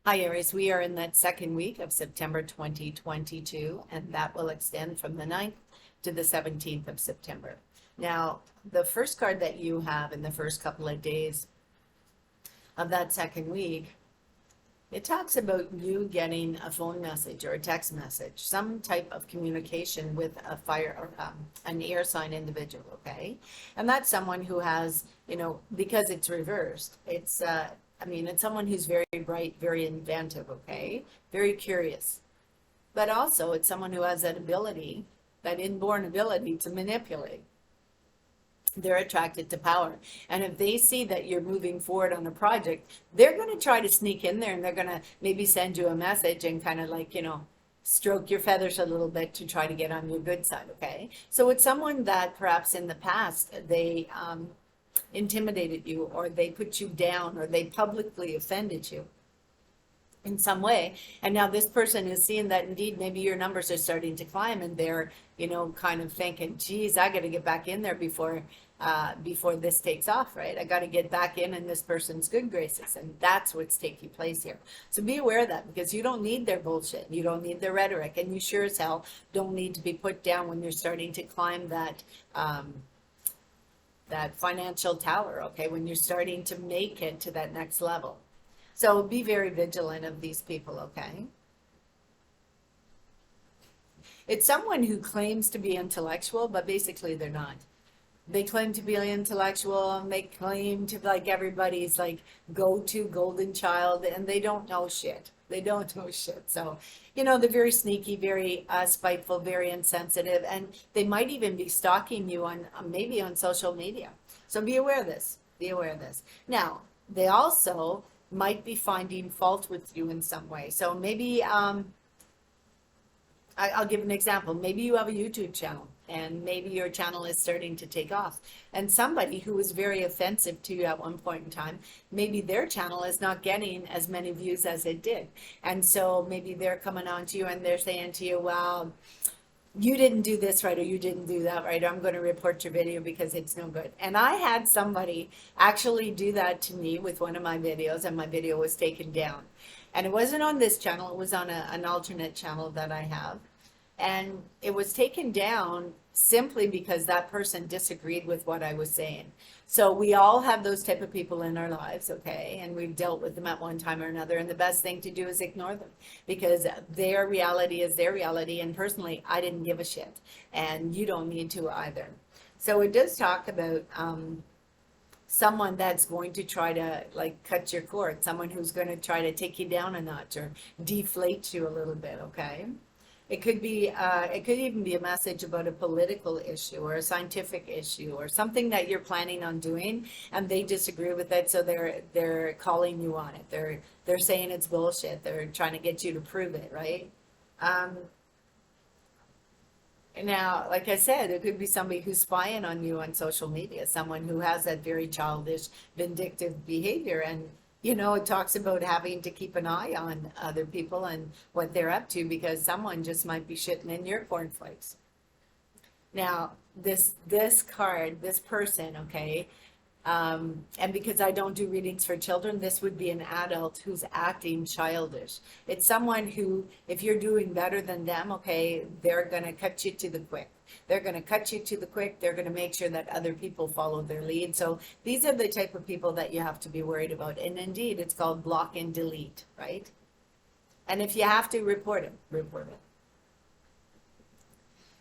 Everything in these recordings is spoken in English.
Hi, Aries. We are in that second week of September 2022, and that will extend from the 9th to the 17th of September. Now, the first card that you have in the first couple of days of that second week, it talks about you getting a phone message or a text message, some type of communication with a fire or an air sign individual, okay? And that's someone who has, because it's reversed, it's someone who's very bright, very inventive, okay? Very curious. But also, it's someone who has that ability, that inborn ability to manipulate. They're attracted to power. And if they see that you're moving forward on a project, they're going to try to sneak in there and they're going to maybe send you a message and kind of like, stroke your feathers a little bit to try to get on your good side, okay? So it's someone that perhaps in the past they intimidated you, or they put you down, or they publicly offended you in some way. And now this person is seeing that indeed maybe your numbers are starting to climb, and they're, kind of thinking, geez, I got to get back in there before this takes off, right? I got to get back in this person's good graces. And that's what's taking place here. So be aware of that, because you don't need their bullshit. You don't need their rhetoric. And you sure as hell don't need to be put down when you're starting to climb that financial tower, okay? When you're starting to make it to that next level. So be very vigilant of these people, okay? It's someone who claims to be intellectual, but basically they're not. They claim to be intellectual, and they claim to be like everybody's like go-to golden child, and they don't know shit. They don't know shit. So, they're very sneaky, very spiteful, very insensitive, and they might even be stalking you on maybe on social media. So be aware of this. Be aware of this. Now, they also might be finding fault with you in some way. So maybe I'll give an example. Maybe you have a YouTube channel, and maybe your channel is starting to take off. And somebody who was very offensive to you at one point in time, maybe their channel is not getting as many views as it did. And so maybe they're coming on to you and they're saying to you, well, you didn't do this right, or you didn't do that right. I'm going to report your video because it's no good. And I had somebody actually do that to me with one of my videos, and my video was taken down. And it wasn't on this channel, it was on an alternate channel that I have. And it was taken down simply because that person disagreed with what I was saying. So we all have those type of people in our lives, okay? And we've dealt with them at one time or another. And the best thing to do is ignore them, because their reality is their reality. And personally, I didn't give a shit. And you don't need to either. So it does talk about someone that's going to try to like cut your cord, someone who's going to try to take you down a notch or deflate you a little bit, okay? It could even be a message about a political issue or a scientific issue or something that you're planning on doing, and they disagree with it, so they're calling you on it. They're saying it's bullshit. They're trying to get you to prove it, right? Um, Now, like I said, it could be somebody who's spying on you on social media, someone who has that very childish, vindictive behavior. And, it talks about having to keep an eye on other people and what they're up to, because someone just might be shitting in your cornflakes. Now, this card, this person, okay, and because I don't do readings for children, this would be an adult who's acting childish. It's someone who, if you're doing better than them, okay, they're going to cut you to the quick. They're going to cut you to the quick. They're going to make sure that other people follow their lead. So these are the type of people that you have to be worried about. And indeed, it's called block and delete, right? And if you have to report it, report it.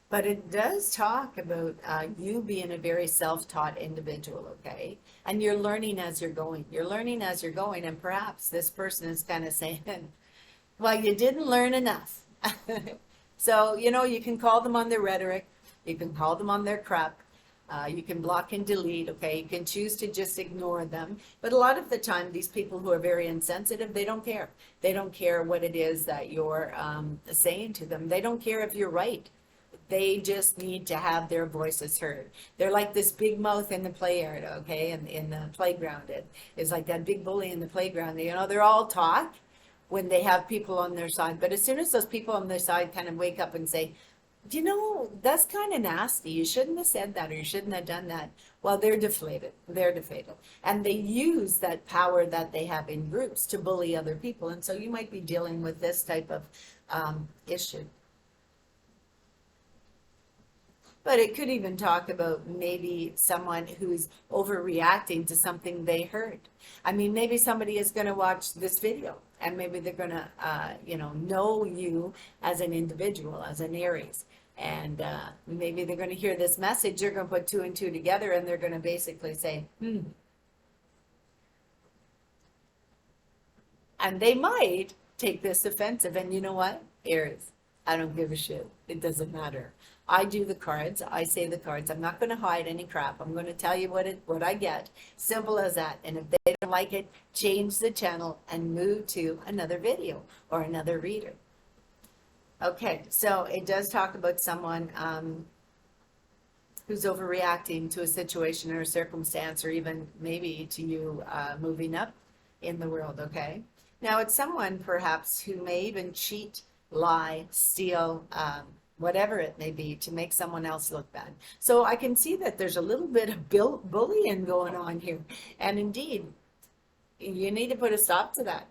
But it does talk about you being a very self-taught individual, okay? And you're learning as you're going. You're learning as you're going, and perhaps this person is kind of saying, well, you didn't learn enough. So, you can call them on their rhetoric. You can call them on their crap. You can block and delete, okay? You can choose to just ignore them. But a lot of the time, these people who are very insensitive, they don't care. They don't care what it is that you're saying to them. They don't care if you're right. They just need to have their voices heard. They're like this big mouth in the play area, okay, in the playground. It's like that big bully in the playground. They're all talk when they have people on their side. But as soon as those people on their side kind of wake up and say, That's kind of nasty. You shouldn't have said that or you shouldn't have done that. Well, they're deflated. They're deflated. And they use that power that they have in groups to bully other people. And so you might be dealing with this type of issue. But it could even talk about maybe someone who's overreacting to something they heard. I mean, maybe somebody is going to watch this video and maybe they're going to, know you as an individual, as an Aries. And maybe they're going to hear this message. You're going to put two and two together and they're going to basically say, and they might take this offensive. And you know what? Aries, I don't give a shit. It doesn't matter. I do the cards. I say the cards. I'm not going to hide any crap. I'm going to tell you what I get. Simple as that. And if they don't like it, change the channel and move to another video or another reader. Okay, so it does talk about someone who's overreacting to a situation or a circumstance, or even maybe to you moving up in the world, okay? Now, it's someone perhaps who may even cheat, lie, steal, whatever it may be, to make someone else look bad. So I can see that there's a little bit of bullying going on here. And indeed, you need to put a stop to that.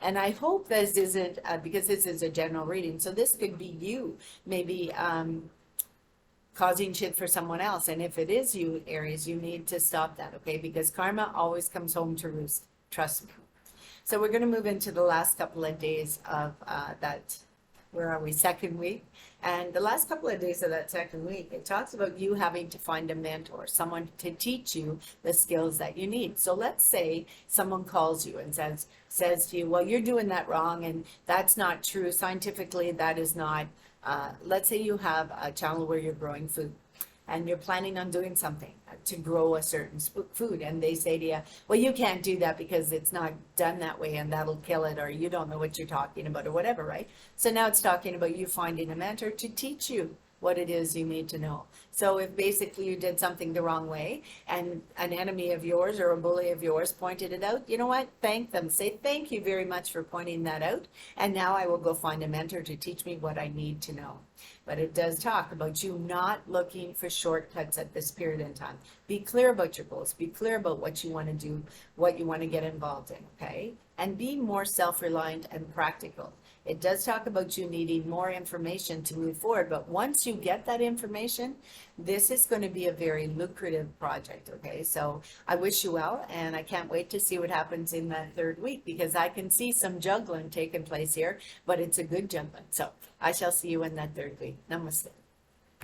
And I hope this isn't, because this is a general reading, so this could be you, maybe causing shit for someone else. And if it is you, Aries, you need to stop that, okay? Because karma always comes home to roost. Trust me. So we're going to move into the last couple of days of that, where are we, second week? And the last couple of days of that second week, it talks about you having to find a mentor, someone to teach you the skills that you need. So let's say someone calls you and says to you, well, you're doing that wrong, and that's not true. Scientifically, that is not. Let's say you have a channel where you're growing food and you're planning on doing something to grow a certain food, and they say to you, well, you can't do that because it's not done that way and that'll kill it, or you don't know what you're talking about, or whatever, right? So now it's talking about you finding a mentor to teach you what it is you need to know. So if basically you did something the wrong way and an enemy of yours or a bully of yours pointed it out, you know what? Thank them. Say, thank you very much for pointing that out. And now I will go find a mentor to teach me what I need to know. But it does talk about you not looking for shortcuts at this period in time. Be clear about your goals. Be clear about what you want to do, what you want to get involved in, okay? And be more self-reliant and practical. It does talk about you needing more information to move forward, but once you get that information, this is going to be a very lucrative project, okay? So I wish you well, and I can't wait to see what happens in that third week, because I can see some juggling taking place here, but it's a good juggling. So I shall see you in that third week. Namaste.